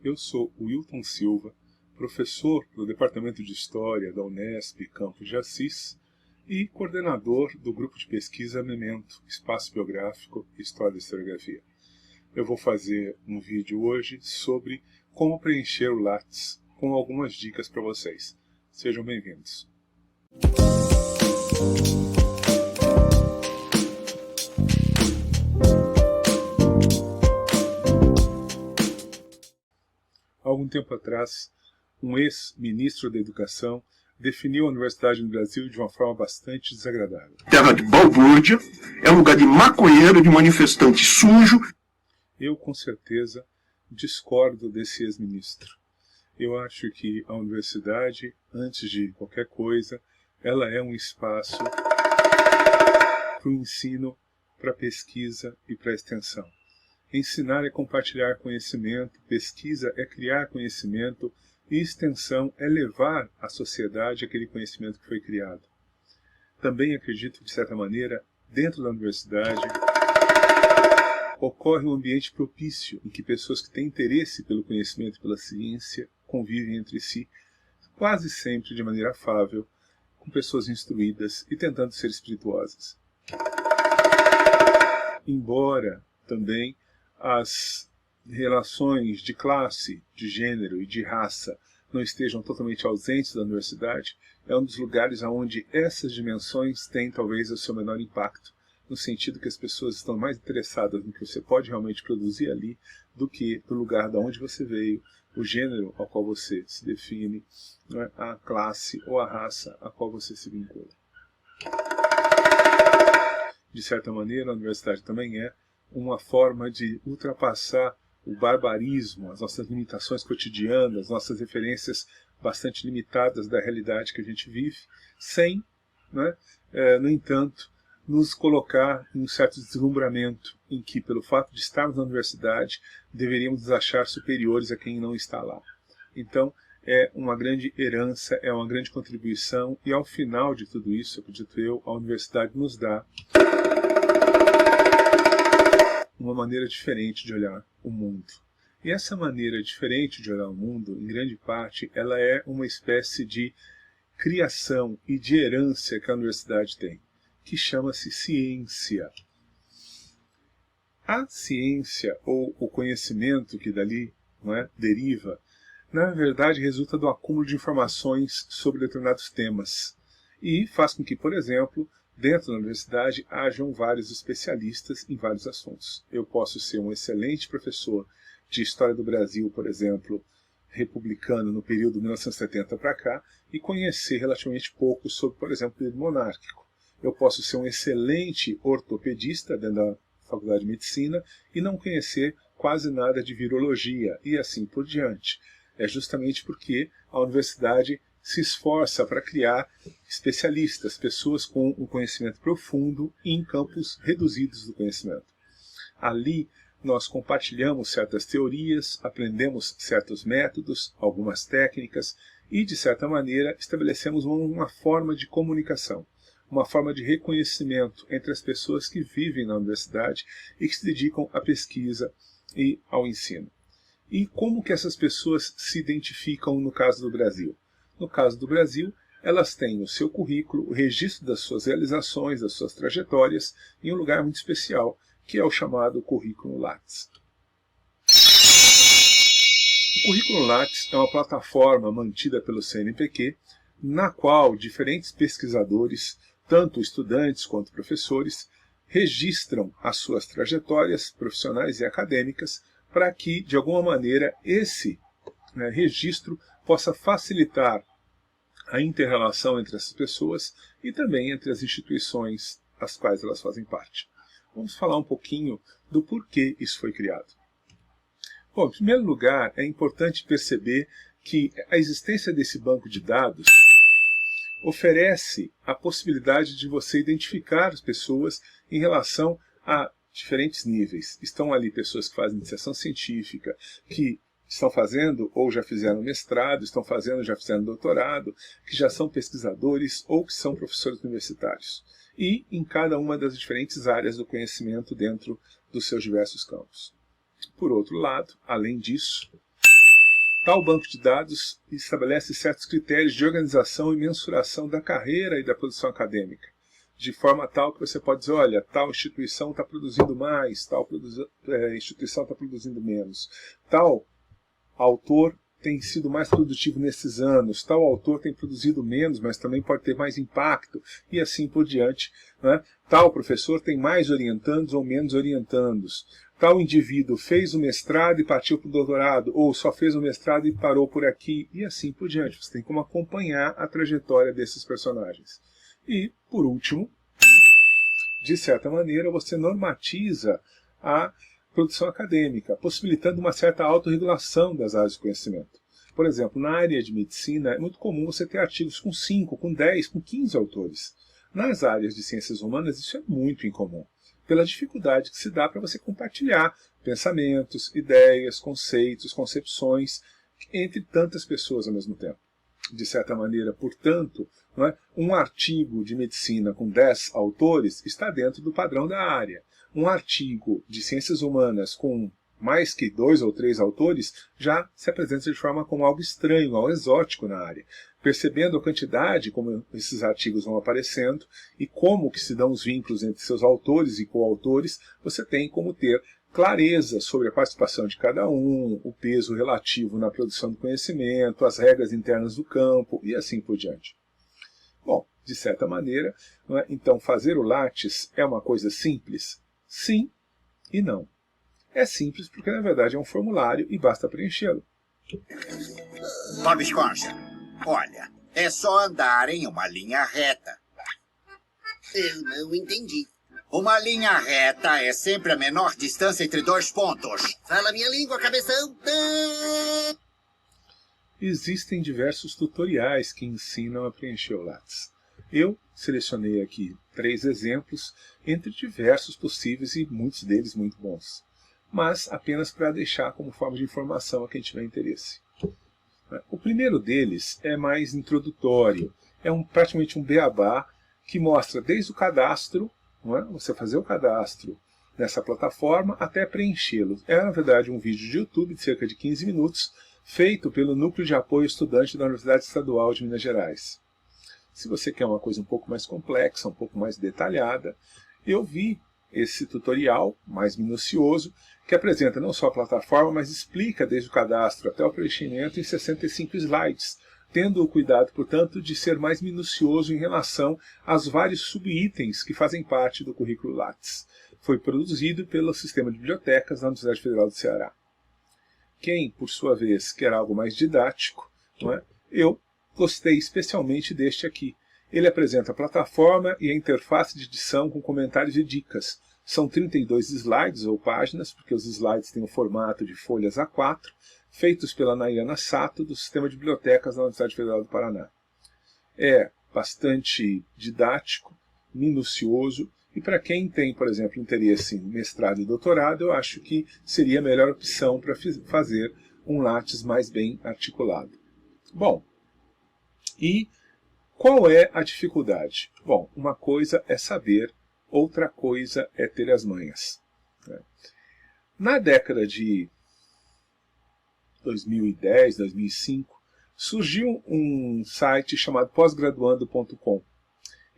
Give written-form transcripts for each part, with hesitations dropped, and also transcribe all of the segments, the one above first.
Eu sou o Wilton Silva, professor do Departamento de História da Unesp Campos de Assis e coordenador do grupo de pesquisa Memento, Espaço Biográfico e História da Historiografia. Eu vou fazer um vídeo hoje sobre como preencher o Lattes com algumas dicas para vocês. Sejam bem-vindos. Há algum tempo atrás, um ex-ministro da Educação definiu a Universidade no Brasil de uma forma bastante desagradável. Terra de balbúrdia, é lugar de maconheiro, de manifestante sujo. Eu, com certeza, discordo desse ex-ministro. Eu acho que a universidade, antes de qualquer coisa, ela é um espaço para o ensino, para a pesquisa e para a extensão. Ensinar é compartilhar conhecimento, pesquisa é criar conhecimento e extensão é levar à sociedade aquele conhecimento que foi criado. Também acredito, de certa maneira, dentro da universidade, ocorre um ambiente propício em que pessoas que têm interesse pelo conhecimento e pela ciência convivem entre si, quase sempre de maneira afável, com pessoas instruídas e tentando ser espirituosas. Embora também as relações de classe, de gênero e de raça não estejam totalmente ausentes da universidade, é um dos lugares onde essas dimensões têm talvez o seu menor impacto, no sentido que as pessoas estão mais interessadas no que você pode realmente produzir ali do que do lugar de onde você veio, o gênero ao qual você se define, não é? A classe ou a raça a qual você se vincula. De certa maneira, a universidade também é uma forma de ultrapassar o barbarismo, as nossas limitações cotidianas, nossas referências bastante limitadas da realidade que a gente vive, sem, né, no entanto, nos colocar em um certo deslumbramento em que, pelo fato de estarmos na universidade, deveríamos nos achar superiores a quem não está lá. Então, é uma grande herança, é uma grande contribuição, e ao final de tudo isso, acredito eu, a universidade nos dá uma maneira diferente de olhar o mundo. E essa maneira diferente de olhar o mundo, em grande parte, ela é uma espécie de criação e de herança que a universidade tem, que chama-se ciência. A ciência, ou o conhecimento que dali, não é, deriva, na verdade resulta do acúmulo de informações sobre determinados temas, e faz com que, por exemplo, dentro da universidade hajam vários especialistas em vários assuntos. Eu posso ser um excelente professor de História do Brasil, por exemplo, republicano no período de 1970 para cá, e conhecer relativamente pouco sobre, por exemplo, o período monárquico. Eu posso ser um excelente ortopedista dentro da Faculdade de Medicina e não conhecer quase nada de virologia, e assim por diante. É justamente porque a universidade se esforça para criar especialistas, pessoas com um conhecimento profundo em campos reduzidos do conhecimento. Ali nós compartilhamos certas teorias, aprendemos certos métodos, algumas técnicas e, de certa maneira, estabelecemos uma forma de comunicação, uma forma de reconhecimento entre as pessoas que vivem na universidade e que se dedicam à pesquisa e ao ensino. E como que essas pessoas se identificam no caso do Brasil? No caso do Brasil, elas têm no seu currículo o registro das suas realizações, das suas trajetórias, em um lugar muito especial, que é o chamado Currículo Lattes. O Currículo Lattes é uma plataforma mantida pelo CNPq, na qual diferentes pesquisadores, tanto estudantes quanto professores, registram as suas trajetórias profissionais e acadêmicas para que, de alguma maneira, esse registro possa facilitar a inter-relação entre essas pessoas e também entre as instituições às quais elas fazem parte. Vamos falar um pouquinho do porquê isso foi criado. Bom, em primeiro lugar, é importante perceber que a existência desse banco de dados oferece a possibilidade de você identificar as pessoas em relação a diferentes níveis. Estão ali pessoas que fazem iniciação científica, que estão fazendo ou já fizeram mestrado, estão fazendo ou já fizeram doutorado, que já são pesquisadores ou que são professores universitários. E em cada uma das diferentes áreas do conhecimento dentro dos seus diversos campos. Por outro lado, além disso, Tal banco de dados estabelece certos critérios de organização e mensuração da carreira e da produção acadêmica, de forma tal que você pode dizer, olha, tal instituição está produzindo mais, tal instituição está produzindo menos, tal autor tem sido mais produtivo nesses anos, tal autor tem produzido menos, mas também pode ter mais impacto, e assim por diante. Né? Tal professor tem mais orientandos ou menos orientandos. Tal indivíduo fez o mestrado e partiu para o doutorado, ou só fez o mestrado e parou por aqui, e assim por diante. Você tem como acompanhar a trajetória desses personagens. E, por último, de certa maneira, você normatiza a produção acadêmica, possibilitando uma certa autorregulação das áreas de conhecimento. Por exemplo, na área de medicina, é muito comum você ter artigos com 5, com 10, com 15 autores. Nas áreas de ciências humanas, isso é muito incomum, pela dificuldade que se dá para você compartilhar pensamentos, ideias, conceitos, concepções, entre tantas pessoas ao mesmo tempo. De certa maneira, portanto, não é? Um artigo de medicina com 10 autores está dentro do padrão da área. Um artigo de ciências humanas com mais que 2 ou 3 autores já se apresenta de forma como algo estranho, algo exótico na área. Percebendo a quantidade como esses artigos vão aparecendo e como que se dão os vínculos entre seus autores e coautores, você tem como ter clareza sobre a participação de cada um, o peso relativo na produção do conhecimento, as regras internas do campo e assim por diante. Bom, de certa maneira, então fazer o Lattes é uma coisa simples? Sim e não. É simples porque na verdade é um formulário e basta preenchê-lo. Bob Esponja, olha, é só andar em uma linha reta. Eu não entendi. Uma linha reta é sempre a menor distância entre 2 pontos. Fala minha língua, cabeção. Existem diversos tutoriais que ensinam a preencher o Lattes. Eu selecionei aqui 3 exemplos, entre diversos possíveis e muitos deles muito bons, mas apenas para deixar como forma de informação a quem tiver interesse. O primeiro deles é mais introdutório, é praticamente um beabá que mostra desde o cadastro, não é? Você fazer o cadastro nessa plataforma até preenchê-lo. É, na verdade, um vídeo de YouTube de cerca de 15 minutos, feito pelo Núcleo de Apoio Estudante da Universidade Estadual de Minas Gerais. Se você quer uma coisa um pouco mais complexa, um pouco mais detalhada, eu vi esse tutorial mais minucioso, que apresenta não só a plataforma, mas explica desde o cadastro até o preenchimento em 65 slides, tendo o cuidado, portanto, de ser mais minucioso em relação aos vários subitens que fazem parte do currículo Lattes. Foi produzido pelo Sistema de Bibliotecas da Universidade Federal do Ceará. Quem, por sua vez, quer algo mais didático, não é? Eu gostei especialmente deste aqui. Ele apresenta a plataforma e a interface de edição com comentários e dicas. São 32 slides ou páginas, porque os slides têm o formato de folhas A4, feitos pela Nayana Sato, do Sistema de Bibliotecas da Universidade Federal do Paraná. É bastante didático, minucioso, e para quem tem, por exemplo, interesse em mestrado e doutorado, eu acho que seria a melhor opção para fazer um Lattes mais bem articulado. Bom, e qual é a dificuldade? Bom, uma coisa é saber, outra coisa é ter as manhas. Na década de 2010, 2005, surgiu um site chamado posgraduando.com.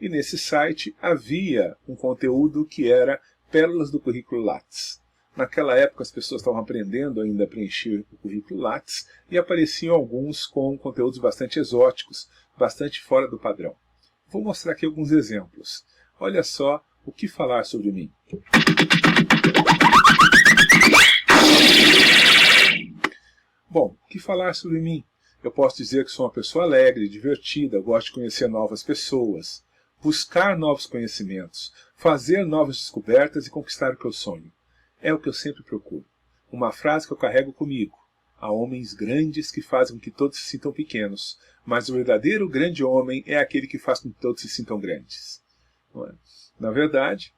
E nesse site havia um conteúdo que era Pérolas do Currículo Lattes. Naquela época as pessoas estavam aprendendo ainda a preencher o currículo Lattes e apareciam alguns com conteúdos bastante exóticos, bastante fora do padrão. Vou mostrar aqui alguns exemplos. Olha só o que falar sobre mim. Bom, o que falar sobre mim? Eu posso dizer que sou uma pessoa alegre, divertida, gosto de conhecer novas pessoas, buscar novos conhecimentos, fazer novas descobertas e conquistar o que eu sonho. É o que eu sempre procuro. Uma frase que eu carrego comigo. Há homens grandes que fazem com que todos se sintam pequenos, mas o verdadeiro grande homem é aquele que faz com que todos se sintam grandes. Não é? Na verdade,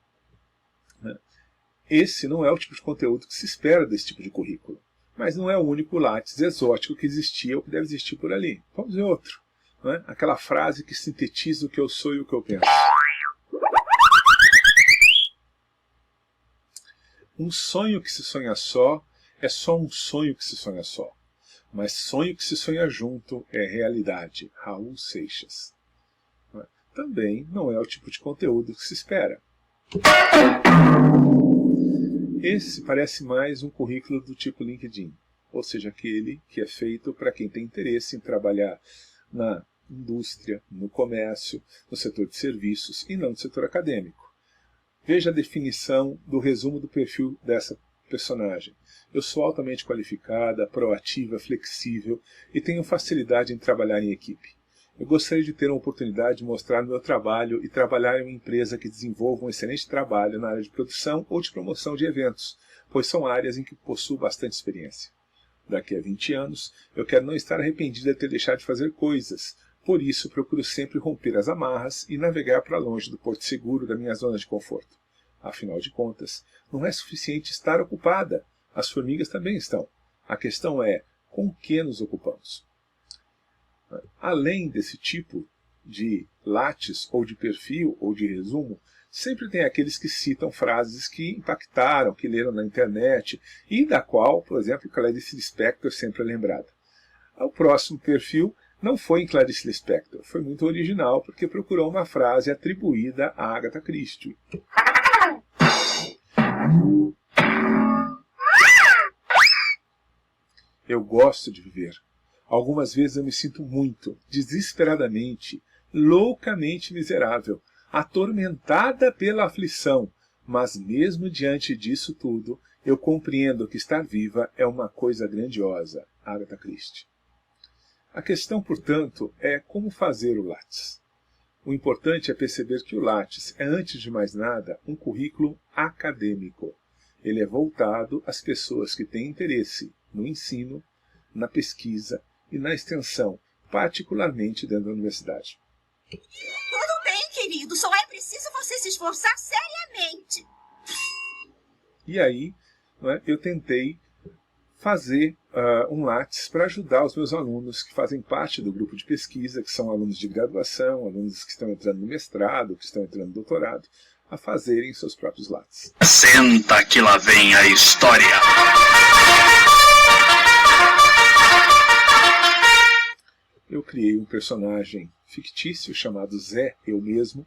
esse não é o tipo de conteúdo que se espera desse tipo de currículo. Mas não é o único Lattes exótico que existia ou que deve existir por ali. Vamos ver outro. Não é? Aquela frase que sintetiza o que eu sou e o que eu penso. Um sonho que se sonha só é só um sonho que se sonha só. mas sonho que se sonha junto é realidade. Raul Seixas. Também não é o tipo de conteúdo que se espera. Esse parece mais um currículo do tipo LinkedIn, ou seja, aquele que é feito para quem tem interesse em trabalhar na indústria, no comércio, no setor de serviços e não no setor acadêmico. Veja a definição do resumo do perfil dessa personagem. Eu sou altamente qualificada, proativa, flexível e tenho facilidade em trabalhar em equipe. Eu gostaria de ter uma oportunidade de mostrar meu trabalho e trabalhar em uma empresa que desenvolva um excelente trabalho na área de produção ou de promoção de eventos, pois são áreas em que possuo bastante experiência. Daqui a 20 anos, eu quero não estar arrependida de ter deixado de fazer coisas, por isso procuro sempre romper as amarras e navegar para longe do porto seguro da minha zona de conforto. Afinal de contas, não é suficiente estar ocupada, as formigas também estão. A questão é, com o que nos ocupamos? Além desse tipo de lattes, ou de perfil, ou de resumo, sempre tem aqueles que citam frases que impactaram, que leram na internet, e da qual, por exemplo, Clarice Lispector sempre é lembrada. O próximo perfil não foi em Clarice Lispector, foi muito original, porque procurou uma frase atribuída a Agatha Christie. Eu gosto de viver. Algumas vezes eu me sinto muito, desesperadamente, loucamente miserável, atormentada pela aflição, mas mesmo diante disso tudo, eu compreendo que estar viva é uma coisa grandiosa. Agatha Christie. A questão, portanto, é como fazer o Lattes. O importante é perceber que o Lattes é, antes de mais nada, um currículo acadêmico. Ele é voltado às pessoas que têm interesse no ensino, na pesquisa e na extensão, particularmente dentro da universidade. Tudo bem, querido, só é preciso você se esforçar seriamente. E aí, eu tentei fazer um Lattes para ajudar os meus alunos que fazem parte do grupo de pesquisa, que são alunos de graduação, alunos que estão entrando no mestrado, que estão entrando no doutorado, a fazerem seus próprios Lattes. Senta que lá vem a história. Eu criei um personagem fictício chamado Zé, eu mesmo,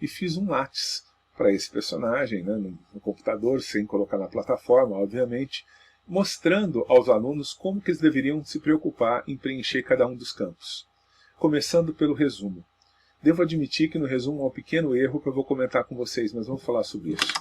e fiz um Lattes para esse personagem, no computador, sem colocar na plataforma, obviamente, mostrando aos alunos como que eles deveriam se preocupar em preencher cada um dos campos. Começando pelo resumo. Devo admitir que no resumo há um pequeno erro que eu vou comentar com vocês, mas vamos falar sobre isso.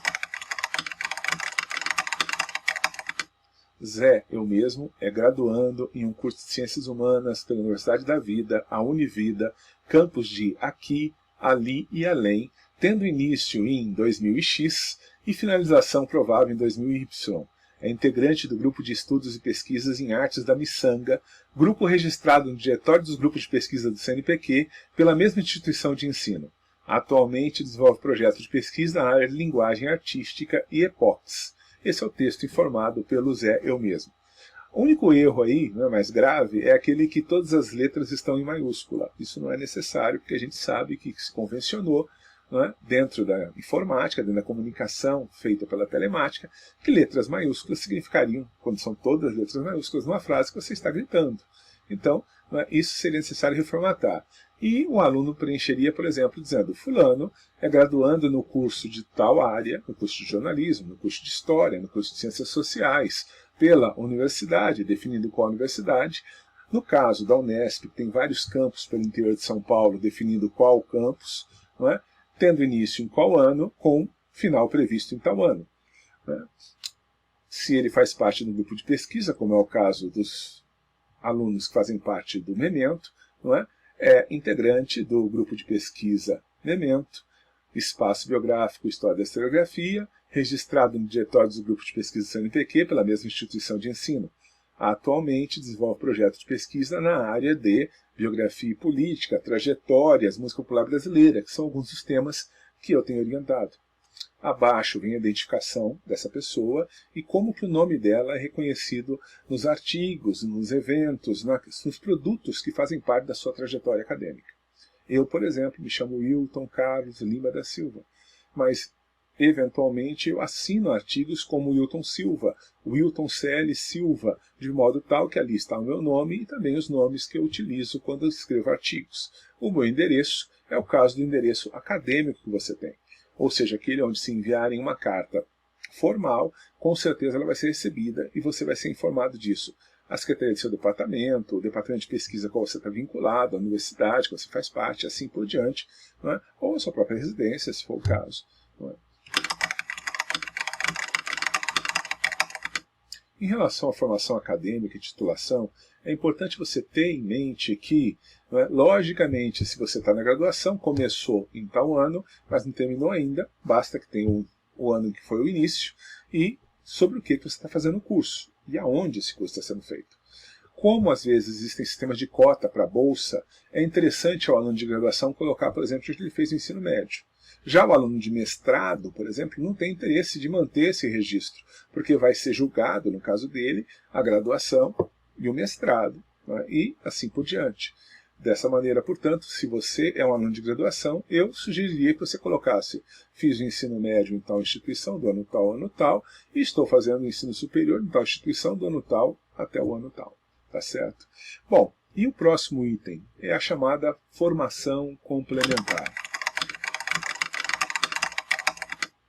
Zé, eu mesmo, é graduando em um curso de Ciências Humanas pela Universidade da Vida, a Univida, campus de aqui, ali e além, tendo início em 2000X e finalização provável em 2000Y. É integrante do Grupo de Estudos e Pesquisas em Artes da Miçanga, grupo registrado no Diretório dos Grupos de Pesquisa do CNPq pela mesma instituição de ensino. Atualmente desenvolve projetos de pesquisa na área de linguagem artística e epoques. Esse é o texto informado pelo Zé, eu mesmo. O único erro aí, mais grave, é aquele que todas as letras estão em maiúscula. Isso não é necessário, porque a gente sabe que se convencionou, dentro da informática, dentro da comunicação feita pela telemática, que letras maiúsculas significariam, quando são todas letras maiúsculas, numa frase que você está gritando. Então, isso seria necessário reformatar. E o aluno preencheria, por exemplo, dizendo: fulano é graduando no curso de tal área, no curso de jornalismo, no curso de história, no curso de ciências sociais, pela universidade, definindo qual universidade. No caso da Unesp, tem vários campos pelo interior de São Paulo, definindo qual campus, tendo início em qual ano, com final previsto em tal ano. Se ele faz parte do grupo de pesquisa, como é o caso dos alunos que fazem parte do Memento, é integrante do grupo de pesquisa Memento, Espaço Biográfico História da Historiografia, registrado no Diretório dos Grupos de Pesquisa CNPq pela mesma instituição de ensino. Atualmente desenvolve projetos de pesquisa na área de biografia e política, trajetórias, música popular brasileira, que são alguns dos temas que eu tenho orientado. Abaixo vem a identificação dessa pessoa e como que o nome dela é reconhecido nos artigos, nos eventos, nos produtos que fazem parte da sua trajetória acadêmica. Eu, por exemplo, me chamo Wilton Carlos Lima da Silva, mas eventualmente eu assino artigos como Wilton Silva, Wilton CL Silva, de modo tal que ali está o meu nome e também os nomes que eu utilizo quando eu escrevo artigos. O meu endereço é o caso do endereço acadêmico que você tem, ou seja, aquele onde se enviarem uma carta formal, com certeza ela vai ser recebida e você vai ser informado disso. A secretaria do seu departamento, o departamento de pesquisa a qual você está vinculado, a universidade que você faz parte, assim por diante, não é? Ou a sua própria residência, se for o caso. Não é? Em relação à formação acadêmica e titulação, é importante você ter em mente que, não é, logicamente, se você está na graduação, começou em tal ano, mas não terminou ainda, basta que tenha o ano que foi o início, e sobre o que você está fazendo o curso, e aonde esse curso está sendo feito. Como às vezes existem sistemas de cota para bolsa, é interessante ao aluno de graduação colocar, por exemplo, o que ele fez no ensino médio. Já o aluno de mestrado, por exemplo, não tem interesse de manter esse registro, porque vai ser julgado, no caso dele, a graduação e o mestrado, né, e assim por diante. Dessa maneira, portanto, se você é um aluno de graduação, eu sugeriria que você colocasse: fiz o ensino médio em tal instituição, do ano tal, e estou fazendo o ensino superior em tal instituição, do ano tal até o ano tal. Tá certo? Bom, e o próximo item é a chamada formação complementar.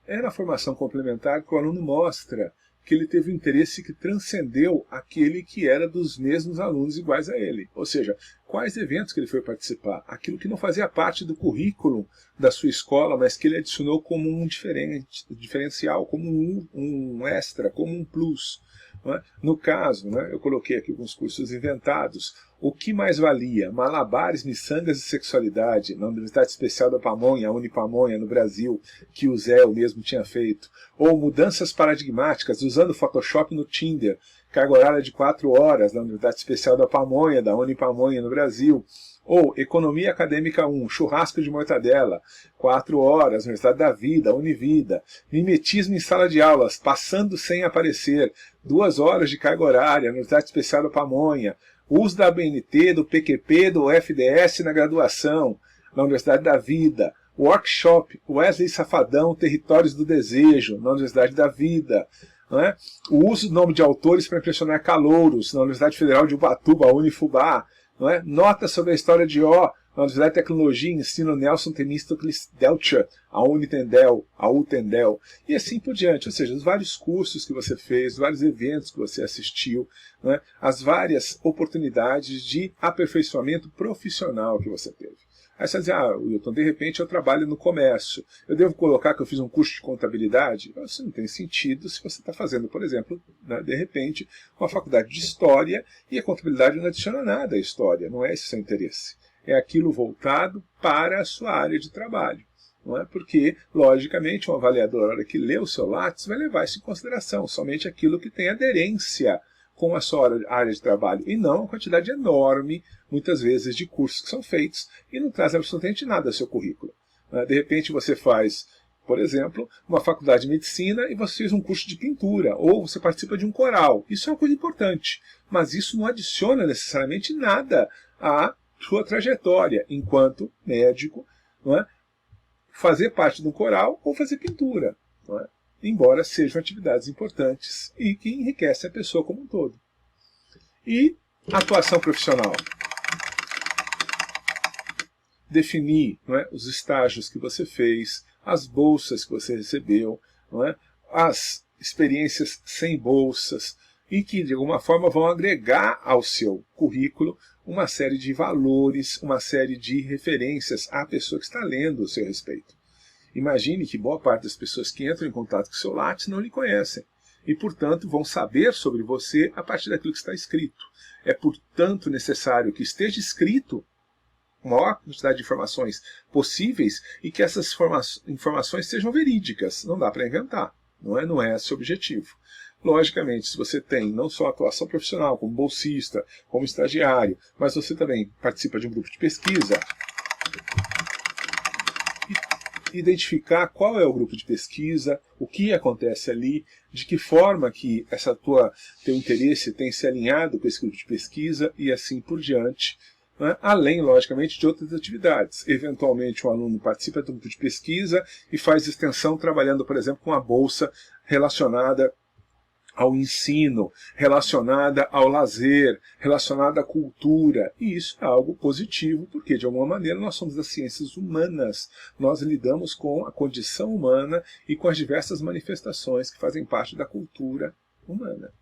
É na formação complementar que o aluno mostra que ele teve um interesse que transcendeu aquele que era dos mesmos alunos iguais a ele. Ou seja, quais eventos que ele foi participar, aquilo que não fazia parte do currículo da sua escola, mas que ele adicionou como um diferencial, como um extra, como um plus. Não é? No caso, eu coloquei aqui alguns cursos inventados. O que mais valia? Malabares, miçangas e sexualidade, na Universidade Especial da Pamonha, a Unipamonha, no Brasil, que o Zé mesmo tinha feito. Ou mudanças paradigmáticas, usando Photoshop no Tinder, carga horária de 4 horas, na Universidade Especial da Pamonha, da Unipamonha, no Brasil. Ou Economia Acadêmica 1, churrasco de mortadela, 4 horas, Universidade da Vida, Univida. Mimetismo em sala de aulas, passando sem aparecer, 2 horas de carga horária, Universidade Especial da Pamonha. Uso da ABNT, do PQP, do FDS na graduação, na Universidade da Vida. Workshop Wesley Safadão, Territórios do Desejo, na Universidade da Vida. Não é? O uso do nome de autores para impressionar calouros, na Universidade Federal de Ubatuba, Unifubá. Não é? Nota sobre a história de O, na Universidade de Tecnologia e Ensino Nelson Temístocles Delcher, a Unitendel, a Utendel, e assim por diante. Ou seja, os vários cursos que você fez, os vários eventos que você assistiu, não é? As várias oportunidades de aperfeiçoamento profissional que você teve. Aí você vai dizer: Wilton, de repente eu trabalho no comércio, eu devo colocar que eu fiz um curso de contabilidade? Isso não tem sentido se você está fazendo, por exemplo, de repente, uma faculdade de História, e a contabilidade não adiciona nada à História, não é esse o seu interesse. É aquilo voltado para a sua área de trabalho. Não é? Porque, logicamente, um avaliador, na hora que lê o seu Lattes, vai levar isso em consideração, somente aquilo que tem aderência com a sua área de trabalho, e não a quantidade enorme, muitas vezes, de cursos que são feitos e não traz absolutamente nada ao seu currículo. De repente você faz, por exemplo, uma faculdade de medicina e você fez um curso de pintura, ou você participa de um coral. Isso é uma coisa importante, mas isso não adiciona necessariamente nada à sua trajetória enquanto médico, não é? Fazer parte de um coral ou fazer pintura, não é? Embora sejam atividades importantes e que enriquecem a pessoa como um todo. E atuação profissional. Definir, não é, os estágios que você fez, as bolsas que você recebeu, não é, as experiências sem bolsas, e que de alguma forma vão agregar ao seu currículo uma série de valores, uma série de referências à pessoa que está lendo o seu respeito. Imagine que boa parte das pessoas que entram em contato com o seu Lattes não lhe conhecem e, portanto, vão saber sobre você a partir daquilo que está escrito. É, portanto, necessário que esteja escrito a maior quantidade de informações possíveis e que essas informações sejam verídicas. Não dá para inventar, não é esse o objetivo. Logicamente, se você tem não só atuação profissional, como bolsista, como estagiário, mas você também participa de um grupo de pesquisa, identificar qual é o grupo de pesquisa, o que acontece ali, de que forma que teu interesse tem se alinhado com esse grupo de pesquisa e assim por diante. né? Além, logicamente, de outras atividades. Eventualmente, um aluno participa de um grupo de pesquisa e faz extensão trabalhando, por exemplo, com a bolsa relacionada ao ensino, relacionada ao lazer, relacionada à cultura. E isso é algo positivo, porque, de alguma maneira, nós somos das ciências humanas. Nós lidamos com a condição humana e com as diversas manifestações que fazem parte da cultura humana.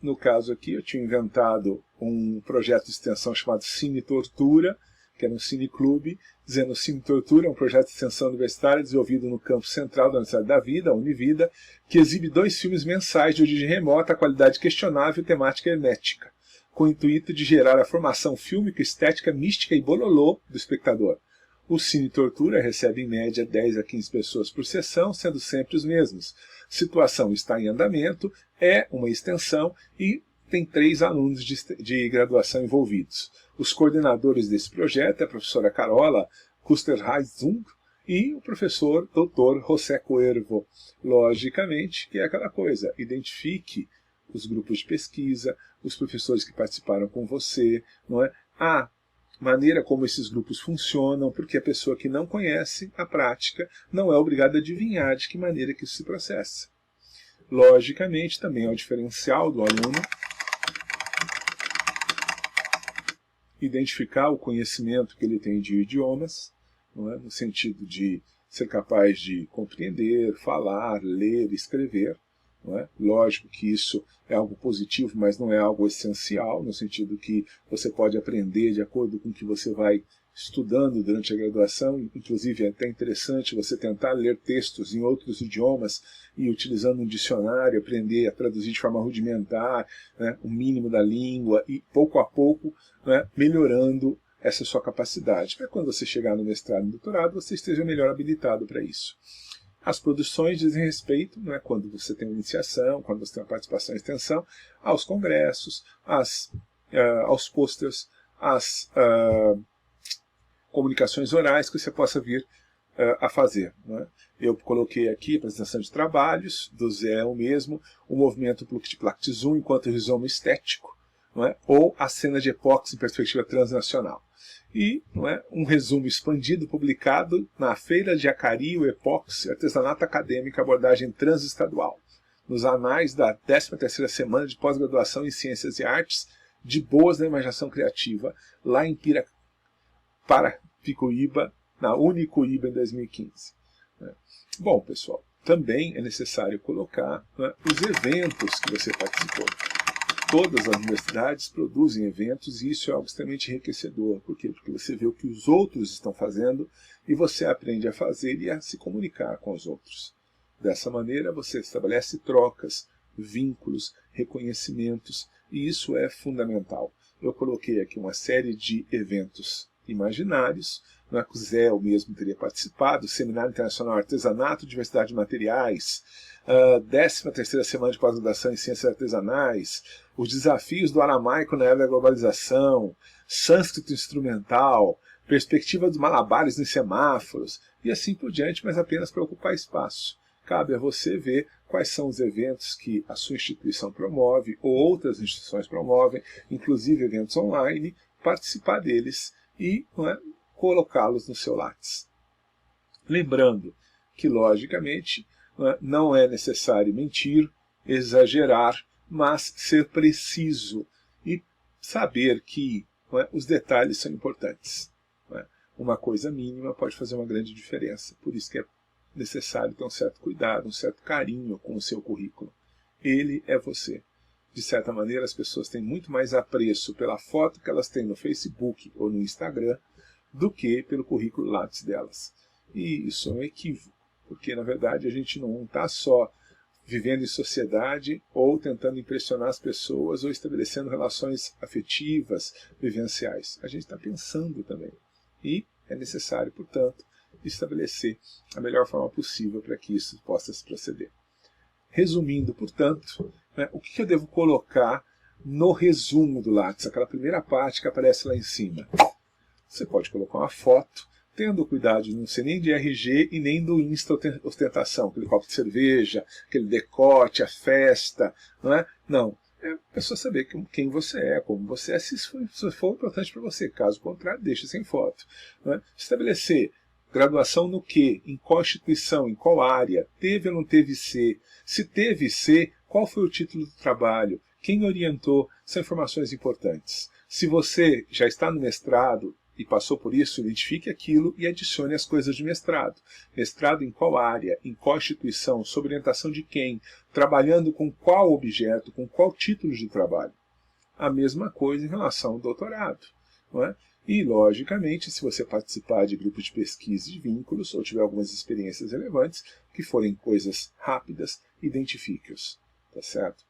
No caso aqui, eu tinha inventado um projeto de extensão chamado Cine Tortura, que era um cineclube, dizendo que o Cine Tortura é um projeto de extensão universitária desenvolvido no campus central da Universidade da Vida, a Univida, que exibe 2 filmes mensais de origem remota, qualidade questionável e temática hermética, com o intuito de gerar a formação fílmica, estética, mística e bololô do espectador. O Cine Tortura recebe em média 10 a 15 pessoas por sessão, sendo sempre os mesmos. Situação está em andamento, é uma extensão e tem 3 alunos de graduação envolvidos. Os coordenadores desse projeto é a professora Carola Kusterheizung e o professor Dr. José Cuervo. Logicamente, que é aquela coisa, identifique os grupos de pesquisa, os professores que participaram com você, não é? A maneira como esses grupos funcionam, porque a pessoa que não conhece a prática não é obrigada a adivinhar de que maneira que isso se processa. Logicamente, também é o diferencial do aluno identificar o conhecimento que ele tem de idiomas, não é? No sentido de ser capaz de compreender, falar, ler, escrever. Não é? Lógico que isso é algo positivo, mas não é algo essencial, no sentido que você pode aprender de acordo com o que você vai estudando durante a graduação. Inclusive é até interessante você tentar ler textos em outros idiomas e, utilizando um dicionário, aprender a traduzir de forma rudimentar, né, o mínimo da língua, e pouco a pouco, né, melhorando essa sua capacidade, para quando você chegar no mestrado e no doutorado você esteja melhor habilitado para isso. As produções dizem respeito, né, quando você tem uma iniciação, quando você tem uma participação em extensão, aos congressos, aos posters, às comunicações orais que você possa vir a fazer. Né? Eu coloquei aqui a apresentação de trabalhos, do Zé o mesmo, o movimento Pluctiplactizum enquanto rizoma estético, não é? Ou a cena de epóxi em perspectiva transnacional. E não é, um resumo expandido publicado na Feira de Acari, o Epóxi, Artesanato Acadêmico, abordagem transestadual, nos anais da 13ª semana de pós-graduação em Ciências e Artes, de Boas da Imaginação Criativa, lá em Parapicuíba, na Unicuíba, em 2015. Bom, pessoal, também é necessário colocar, né, os eventos que você participou. Todas as universidades produzem eventos e isso é algo extremamente enriquecedor. Por quê? Porque você vê o que os outros estão fazendo e você aprende a fazer e a se comunicar com os outros. Dessa maneira você estabelece trocas, vínculos, reconhecimentos e isso é fundamental. Eu coloquei aqui uma série de eventos imaginários, não é que o Zé o mesmo teria participado, Seminário Internacional Artesanato, Diversidade de Materiais, 13ª semana de pós-graduação em Ciências Artesanais, os desafios do aramaico na era da globalização, sânscrito instrumental, perspectiva dos malabares nos semáforos, e assim por diante, mas apenas para ocupar espaço. Cabe a você ver quais são os eventos que a sua instituição promove, ou outras instituições promovem, inclusive eventos online, participar deles e colocá-los no seu Lattes. Lembrando que, logicamente, não é necessário mentir, exagerar, mas ser preciso e saber que os detalhes são importantes. Uma coisa mínima pode fazer uma grande diferença, por isso que é necessário ter um certo cuidado, um certo carinho com o seu currículo. Ele é você. De certa maneira, as pessoas têm muito mais apreço pela foto que elas têm no Facebook ou no Instagram do que pelo currículo Lattes delas. E isso é um equívoco, porque, na verdade, a gente não está só vivendo em sociedade ou tentando impressionar as pessoas ou estabelecendo relações afetivas, vivenciais. A gente está pensando também. E é necessário, portanto, estabelecer a melhor forma possível para que isso possa se proceder. Resumindo, portanto, o que eu devo colocar no resumo do Lattes, aquela primeira parte que aparece lá em cima? Você pode colocar uma foto, tendo cuidado de não ser nem de RG e nem do Insta ostentação, aquele copo de cerveja, aquele decote, a festa, não é? Não, é a pessoa saber quem você é, como você é, se isso for importante para você. Caso contrário, deixe sem foto. Né? Estabelecer graduação no quê? Em qual instituição? Em qual área? Teve ou não teve C? Se teve C, qual foi o título do trabalho? Quem orientou? São informações importantes. Se você já está no mestrado e passou por isso, identifique aquilo e adicione as coisas de mestrado. Mestrado em qual área? Em qual instituição? Sob orientação de quem? Trabalhando com qual objeto? Com qual título de trabalho? A mesma coisa em relação ao doutorado. Não é? E, logicamente, se você participar de grupos de pesquisa de vínculos ou tiver algumas experiências relevantes, que forem coisas rápidas, identifique-os. Tá certo?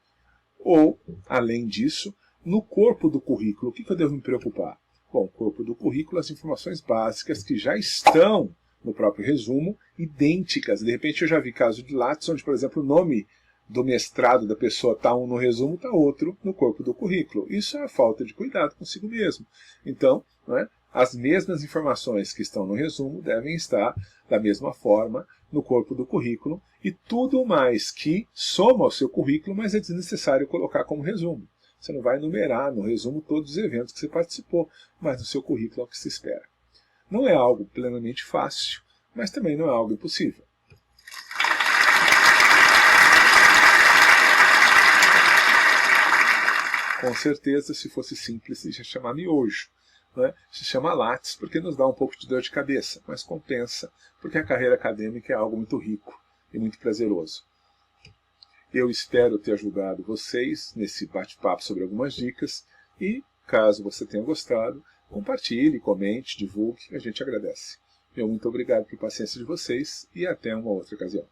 Ou, além disso, no corpo do currículo, o que eu devo me preocupar? Bom, o corpo do currículo, as informações básicas que já estão no próprio resumo, idênticas. De repente eu já vi caso de Lattes, onde, por exemplo, o nome do mestrado da pessoa está um no resumo, está outro no corpo do currículo. Isso é a falta de cuidado consigo mesmo. Então, não é? As mesmas informações que estão no resumo devem estar da mesma forma no corpo do currículo e tudo mais que soma ao seu currículo, mas é desnecessário colocar como resumo. Você não vai enumerar no resumo todos os eventos que você participou, mas no seu currículo é o que se espera. Não é algo plenamente fácil, mas também não é algo impossível. Com certeza, se fosse simples, se chamar miojo. Né? Se chama Lattes porque nos dá um pouco de dor de cabeça, mas compensa, porque a carreira acadêmica é algo muito rico e muito prazeroso. Eu espero ter ajudado vocês nesse bate-papo sobre algumas dicas e, caso você tenha gostado, compartilhe, comente, divulgue, a gente agradece. Meu muito obrigado pela paciência de vocês e até uma outra ocasião.